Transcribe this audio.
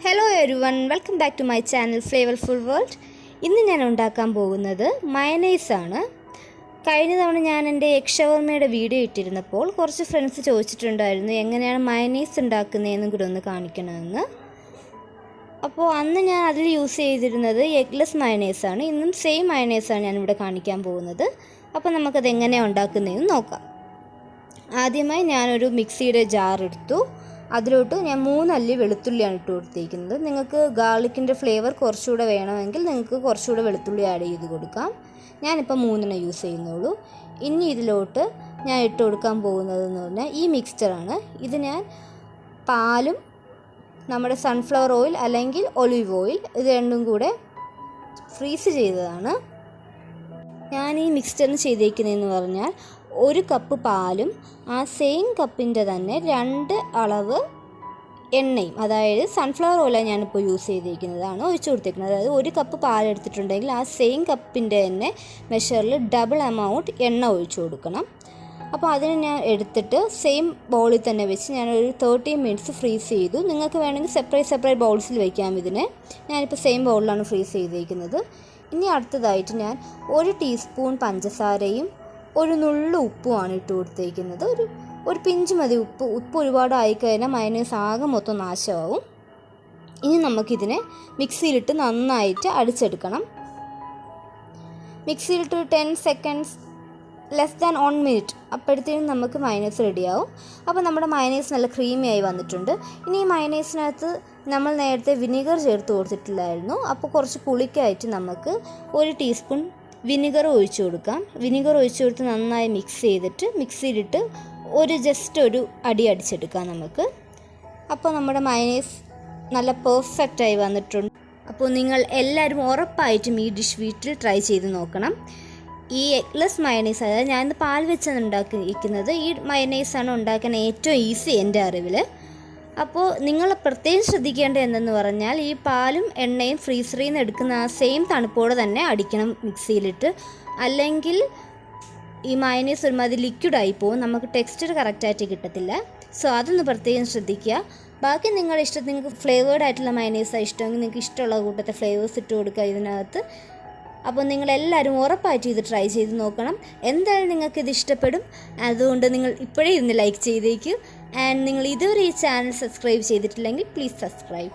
Hello everyone, welcome back to my channel flavourful world. ഇന്ന് ഞാൻ ഉണ്ടാക്കാൻ പോകുന്നത് മയനൈസ് ആണ്. കഴിഞ്ഞ തവണ ഞാൻ എൻ്റെ എഗ് ഷവർമയുടെ വീഡിയോ ഇട്ടിരുന്നപ്പോൾ കുറച്ച് ഫ്രണ്ട്സ് ചോദിച്ചിട്ടുണ്ടായിരുന്നു എങ്ങനെയാണ് മയനൈസ് ഉണ്ടാക്കുന്നതെന്നും കൂടെ ഒന്ന് കാണിക്കണമെന്ന്. അപ്പോൾ അന്ന് ഞാൻ അതിൽ യൂസ് ചെയ്തിരുന്നത് എഗ്ലെസ് മയനൈസ് ആണ്. ഇന്നും സെയിം മയനൈസാണ് ഞാനിവിടെ കാണിക്കാൻ പോകുന്നത്. അപ്പോൾ നമുക്കത് എങ്ങനെയാണ് ഉണ്ടാക്കുന്നതെന്ന് നോക്കാം. ആദ്യമായി ഞാനൊരു മിക്സിയുടെ ജാർ എടുത്തു. അതിലോട്ട് ഞാൻ 3 അല്ലി വെളുത്തുള്ളിയാണ് ഇട്ട് കൊടുത്തിരിക്കുന്നത്. നിങ്ങൾക്ക് ഗാർലിക്കിൻ്റെ ഫ്ലേവർ കുറച്ചുകൂടെ വേണമെങ്കിൽ നിങ്ങൾക്ക് കുറച്ചുകൂടെ വെളുത്തുള്ളി ആഡ് ചെയ്ത് കൊടുക്കാം. ഞാനിപ്പോൾ 3 യൂസ് ചെയ്യുന്നുള്ളൂ. ഇനി ഇതിലോട്ട് ഞാൻ ഇട്ട് കൊടുക്കാൻ പോകുന്നതെന്ന് പറഞ്ഞാൽ ഈ മിക്സ്ചറാണ്. ഇത് ഞാൻ പാലും നമ്മുടെ സൺഫ്ലവർ ഓയിൽ അല്ലെങ്കിൽ ഒലിവ് ഓയിൽ ഇത് രണ്ടും കൂടെ ഫ്രീസ് ചെയ്തതാണ്. ഞാൻ ഈ മിക്സ്ചറിന് ചെയ്തേക്കുന്നതെന്ന് പറഞ്ഞാൽ 1 കപ്പ് പാലും ആ സെയിം കപ്പിൻ്റെ തന്നെ 2 അളവ് എണ്ണയും, അതായത് സൺഫ്ലവർ ഓയിലാണ് ഞാനിപ്പോൾ യൂസ് ചെയ്തിരിക്കുന്നതാണ് ഒഴിച്ചു കൊടുത്തിരിക്കുന്നത്. അതായത് 1 കപ്പ് പാലെടുത്തിട്ടുണ്ടെങ്കിൽ ആ സെയിം കപ്പിൻ്റെ തന്നെ മെഷറിൽ ഡബിൾ എമൗണ്ട് എണ്ണ ഒഴിച്ചു കൊടുക്കണം. അപ്പോൾ അതിന് ഞാൻ എടുത്തിട്ട് സെയിം ബൗളിൽ തന്നെ വെച്ച് ഞാനൊരു 30 മിനിറ്റ്സ് ഫ്രീസ് ചെയ്തു. നിങ്ങൾക്ക് വേണമെങ്കിൽ സെപ്പറേറ്റ് ബൗൾസിൽ വയ്ക്കാം. ഇതിനെ ഞാനിപ്പോൾ സെയിം ബൗളിലാണ് ഫ്രീസ് ചെയ്തിരിക്കുന്നത്. ഇനി അടുത്തതായിട്ട് ഞാൻ 1 ടീസ്പൂൺ പഞ്ചസാരയും 1 നുള്ളു ഉപ്പുമാണ് ഇട്ട് കൊടുത്തിരിക്കുന്നത്. ഒരു പിഞ്ച് മതി ഉപ്പ് ഒരുപാട് ആയിക്കഴിഞ്ഞാൽ മയനൈസ് ആകെ മൊത്തം നാശമാവും. ഇനി നമുക്കിതിനെ മിക്സിയിലിട്ട് നന്നായിട്ട് അടിച്ചെടുക്കണം. മിക്സിയിലിട്ട് 10 സെക്കൻഡ്സ് ലെസ് ദാൻ 1 മിനിറ്റ് അപ്പോഴത്തേക്കും നമുക്ക് മയനൈസ് റെഡിയാവും. അപ്പോൾ നമ്മുടെ മയനൈസ് നല്ല ക്രീമി ആയി വന്നിട്ടുണ്ട്. ഇനി ഈ മയനൈസിനകത്ത് നമ്മൾ നേരത്തെ വിനീഗർ ചേർത്ത് കൊടുത്തിട്ടില്ലായിരുന്നു. അപ്പോൾ കുറച്ച് പുളിക്കായിട്ട് നമുക്ക് 1 ടീസ്പൂൺ വിനീഗർ ഒഴിച്ചു കൊടുക്കാം. വിനീഗർ ഒഴിച്ചു കൊടുത്ത് നന്നായി മിക്സ് ചെയ്തിട്ട് മിക്സിയിലിട്ട് ജസ്റ്റ് ഒരു അടി അടിച്ചെടുക്കാം നമുക്ക്. അപ്പോൾ നമ്മുടെ മയനൈസ് നല്ല പെർഫെക്റ്റായി വന്നിട്ടുണ്ട്. അപ്പോൾ നിങ്ങൾ എല്ലാവരും ഉറപ്പായിട്ടും ഈ ഡിഷ് വീട്ടിൽ ട്രൈ ചെയ്ത് നോക്കണം. ഈ എഗ്ലെസ് മയനൈസ്, അതായത് ഞാനിന്ന് പാൽ വെച്ചാണ് ഉണ്ടാക്കിയിരിക്കുന്നത്. ഈ മയനൈസാണ് ഉണ്ടാക്കാൻ ഏറ്റവും ഈസി എൻ്റെ അറിവിൽ. അപ്പോൾ നിങ്ങൾ പ്രത്യേകം ശ്രദ്ധിക്കേണ്ടത് എന്തെന്ന് പറഞ്ഞാൽ ഈ പാലും എണ്ണയും ഫ്രീസറിൽ നിന്ന് എടുക്കുന്ന ആ സെയിം തണുപ്പോടെ തന്നെ അടിക്കണം മിക്സിയിലിട്ട്. അല്ലെങ്കിൽ ഈ മയനൈസ് ഒരുമാതിരി ലിക്വിഡായി പോകും, നമുക്ക് ടെക്സ്ചർ കറക്റ്റായിട്ട് കിട്ടത്തില്ല. സോ അതൊന്ന് പ്രത്യേകം ശ്രദ്ധിക്കുക. ബാക്കി നിങ്ങളുടെ ഇഷ്ടം, നിങ്ങൾക്ക് ഫ്ലേവേർഡ് ആയിട്ടുള്ള മയനൈസാണ് ഇഷ്ടമെങ്കിൽ നിങ്ങൾക്ക് ഇഷ്ടമുള്ള കൂട്ടത്തെ ഫ്ലേവേഴ്സ് ഇട്ട് കൊടുക്കുക ഇതിനകത്ത്. അപ്പോൾ നിങ്ങളെല്ലാവരും ഉറപ്പായിട്ട് ഇത് ട്രൈ ചെയ്ത് നോക്കണം. എന്തായാലും നിങ്ങൾക്കിത് ഇഷ്ടപ്പെടും. അതുകൊണ്ട് നിങ്ങൾ ഇപ്പോഴേ ഇന്ന് ലൈക്ക് ചെയ്തേക്കും. ആൻഡ് നിങ്ങൾ ഇതുവരെ ഈ ചാനൽ സബ്സ്ക്രൈബ് ചെയ്തിട്ടില്ലെങ്കിൽ പ്ലീസ് സബ്സ്ക്രൈബ്.